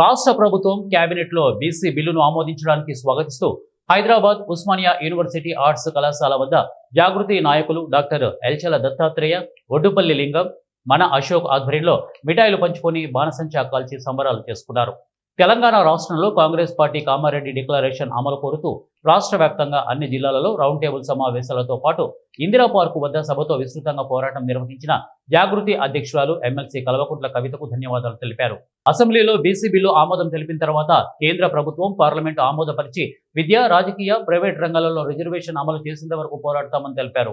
రాష్ట్ర ప్రభుత్వం కేబినెట్ లో బీసీ బిల్లును ఆమోదించడానికి స్వాగతిస్తూ హైదరాబాద్ ఉస్మానియా యూనివర్సిటీ ఆర్ట్స్ కళాశాల వద్ద జాగృతి నాయకులు డాక్టర్ ఎల్చల దత్తాత్రేయ, ఒడ్డుపల్లి లింగం, మన అశోక్ ఆధ్వర్యంలో మిఠాయిలు పంచుకొని బాణసంచా కాల్చి సంబరాలు చేసుకున్నారు. తెలంగాణ రాష్ట్రంలో కాంగ్రెస్ పార్టీ కామారెడ్డి డిక్లరేషన్ అమలు కోరుతూ రాష్ట్ర వ్యాప్తంగా అన్ని జిల్లాలలో రౌండ్ టేబుల్ సమావేశాలతో పాటు ఇందిరా పార్కు వద్ద సభతో విస్తృతంగా పోరాటం నిర్వహించిన జాగృతి అధ్యక్షురాలు ఎమ్మెల్సీ కల్వకుంట్ల కవితకు ధన్యవాదాలు తెలిపారు. అసెంబ్లీలో బీసీ బిల్లు ఆమోదం తెలిపిన తర్వాత కేంద్ర ప్రభుత్వం పార్లమెంటు ఆమోదపరిచి విద్యా, రాజకీయ, ప్రైవేట్ రంగాలలో రిజర్వేషన్ అమలు చేసేంత వరకు పోరాడతామని తెలిపారు.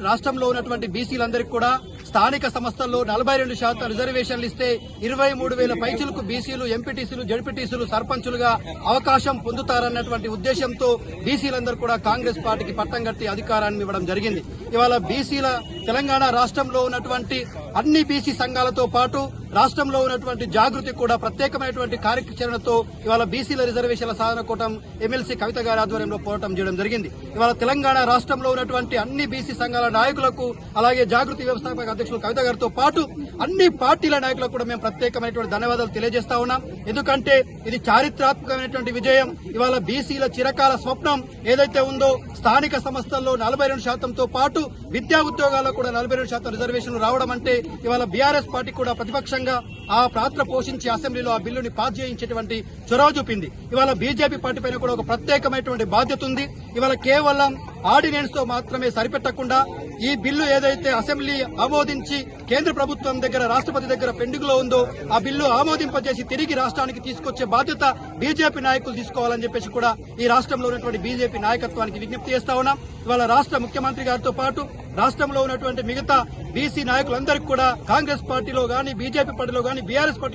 రాష్ట్రంలో ఉన్నటువంటి బీసీలందరికీ కూడా స్థానిక సంస్థల్లో 42% రిజర్వేషన్లు ఇస్తే 23,000 పైచులకు బీసీలు, ఎంపీటీసీలు, జడ్పీటీసీలు, సర్పంచులుగా అవకాశం పొందుతారన్నటువంటి ఉద్దేశంతో బీసీలందరూ కూడా కాంగ్రెస్ పార్టీకి పట్టం కట్టి అధికారాన్ని ఇవ్వడం జరిగింది. ఇవాళ బీసీల తెలంగాణ రాష్ట్రంలో ఉన్నటువంటి అన్ని బీసీ సంఘాలతో పాటు రాష్ట్రంలో ఉన్నటువంటి జాగృతి కూడా ప్రత్యేకమైనటువంటి కార్యాచరణతో ఇవాళ బీసీల రిజర్వేషన్ల సాధన కూటం ఎమ్మెల్సీ కవిత గారి ఆధ్వర్యంలో పోరాటం చేయడం జరిగింది. ఇవాళ తెలంగాణ రాష్ట్రంలో ఉన్నటువంటి అన్ని బీసీ సంఘాల నాయకులకు, అలాగే జాగృతి వ్యవస్థాపక అధ్యక్షులు కవిత గారితో పాటు అన్ని పార్టీల నాయకులకు కూడా మేము ప్రత్యేకమైనటువంటి ధన్యవాదాలు తెలియజేస్తా ఉన్నాం. ఎందుకంటే ఇది చారిత్రాత్మకమైనటువంటి విజయం. ఇవాళ బీసీల చిరకాల స్వప్నం ఏదైతే ఉందో స్థానిక సంస్థల్లో 42%తో పాటు విద్యా ఉద్యోగాల్లో కూడా 42% రిజర్వేషన్లు రావడం అంటే ఇవాళ బీఆర్ఎస్ పార్టీ కూడా ప్రతిపక్షంగా ఆ పాత్ర పోషించి అసెంబ్లీలో ఆ బిల్లుని పాస్ చేయించేటువంటి చొరవ చూపింది. ఇవాళ బీజేపీ పార్టీ పైన కూడా ఒక ప్రత్యేకమైనటువంటి బాధ్యత ఉంది. ఇవాళ కేవలం ఆర్డినెన్స్ తో మాత్రమే సరిపెట్టకుండా ఈ బిల్లు ఏదైతే అసెంబ్లీ ఆమోదించి కేంద్ర ప్రభుత్వం దగ్గర, రాష్ట్రపతి దగ్గర పెండింగ్ లో ఉందో ఆ బిల్లు ఆమోదింపజేసి తిరిగి రాష్ట్రానికి తీసుకొచ్చే బాధ్యత బీజేపీ నాయకులు తీసుకోవాలని చెప్పేసి కూడా ఈ రాష్ట్రంలో ఉన్నటువంటి బీజేపీ నాయకత్వానికి విజ్ఞప్తి చేస్తా ఉన్నాం. ఇవాళ రాష్ట్ర ముఖ్యమంత్రి గారితో పాటు రాష్ట్రంలో ఉన్నటువంటి మిగతా బీసీ నాయకులందరికీ కూడా కాంగ్రెస్ పార్టీలో గాని, బీజేపీ పార్టీలో గాని, బీఆర్ఎస్ పార్టీ